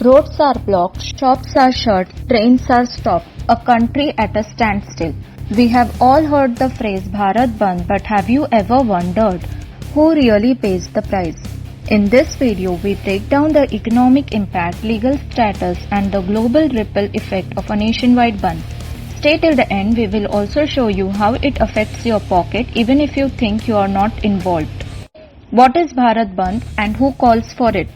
Roads are blocked, shops are shut, trains are stopped, a country at a standstill. We have all heard the phrase Bharat Bandh, but have you ever wondered who really pays the price? In this video, we break down the economic impact, legal status, and the global ripple effect of a nationwide Bandh. Stay till the end, we will also show you how it affects your pocket even if you think you are not involved. What is Bharat Bandh and who calls for it?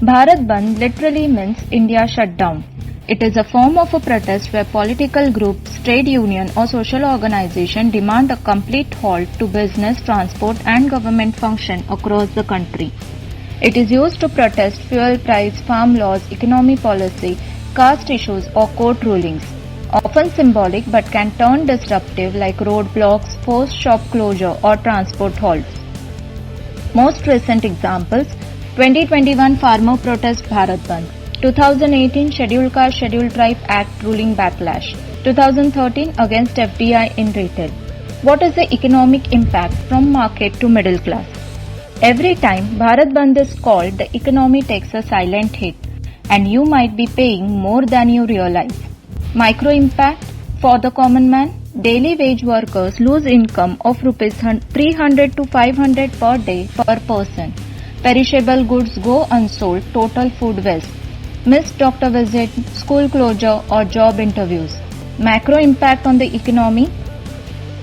Bharat Bandh literally means India shut down. It is a form of a protest where political groups, trade union or social organization demand a complete halt to business, transport and government function across the country. It is used to protest fuel price, farm laws, economy policy, caste issues or court rulings. Often symbolic but can turn disruptive like roadblocks, forced shop closure or transport halts. Most recent examples: 2021 Farmer Protest Bharat Bandh, 2018 Scheduled Caste Scheduled Tribe Act ruling backlash, 2013 against FDI in retail. What is the economic impact from market to middle class? Every time Bharat Bandh is called, the economy takes a silent hit and you might be paying more than you realize. Micro impact for the common man: daily wage workers lose income of rupees 300 to 500 per day per person. Perishable goods go unsold, total food waste. Missed doctor visit, school closure or job interviews. Macro impact on the economy: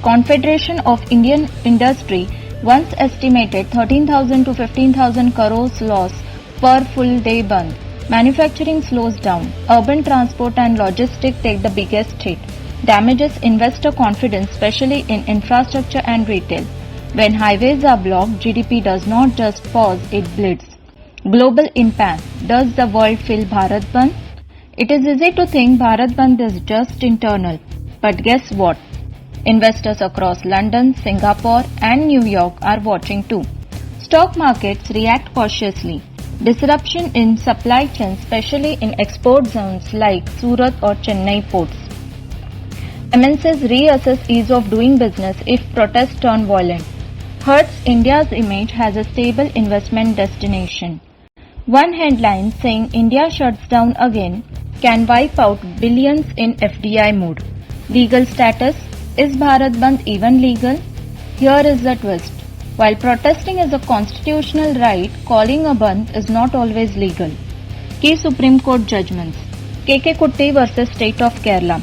Confederation of Indian Industry once estimated 13,000 to 15,000 crores loss per full day bandh. Manufacturing slows down. Urban transport and logistics take the biggest hit. Damages investor confidence, especially in infrastructure and retail. When highways are blocked, GDP does not just pause, it bleeds. Global impact: does the world feel Bharat Bandh? It is easy to think Bharat Bandh is just internal. But guess what? Investors across London, Singapore and New York are watching too. Stock markets react cautiously. Disruption in supply chains, especially in export zones like Surat or Chennai ports. MNCs reassess ease of doing business if protests turn violent. Hurts India's image as a stable investment destination. One headline saying India shuts down again can wipe out billions in FDI mood. Legal status: is Bharat Bandh even legal? Here is the twist. While protesting is a constitutional right, calling a bandh is not always legal. Key Supreme Court judgments: KK Kutty vs State of Kerala.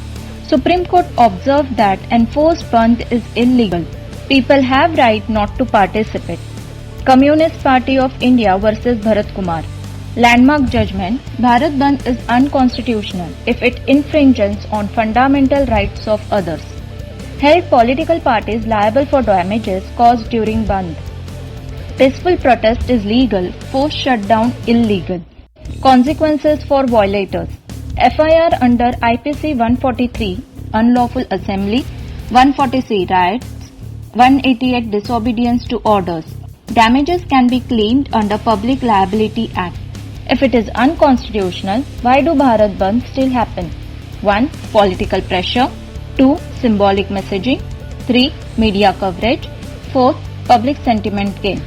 Supreme Court observed that enforced bandh is illegal. People have right not to participate. Communist Party of India vs Bharat Kumar. Landmark judgment: Bharat Bandh is unconstitutional if it infringes on fundamental rights of others. Held political parties liable for damages caused during bandh. Peaceful protest is legal, forced shutdown illegal. Consequences for violators: FIR under IPC 143 unlawful assembly, 140C riots, 188 disobedience to orders. Damages can be claimed under Public Liability Act. If it is unconstitutional, why do Bharat Bandh still happen? 1. Political pressure. 2. Symbolic messaging. 3. Media coverage. 4. Public sentiment gain.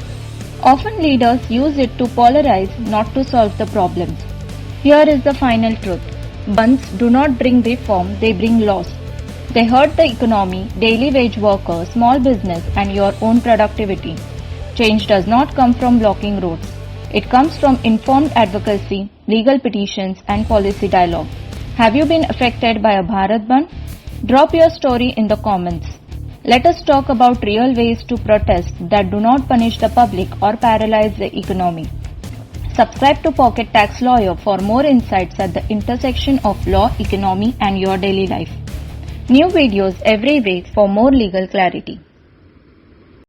Often leaders use it to polarize, not to solve the problems. Here is the final truth. Bandhs do not bring reform, they bring loss. They hurt the economy, daily wage workers, small business and your own productivity. Change does not come from blocking roads. It comes from informed advocacy, legal petitions and policy dialogue. Have you been affected by a Bharat Bandh? Drop your story in the comments. Let us talk about real ways to protest that do not punish the public or paralyze the economy. Subscribe to Pocket Tax Lawyer for more insights at the intersection of law, economy and your daily life. New videos every week for more legal clarity.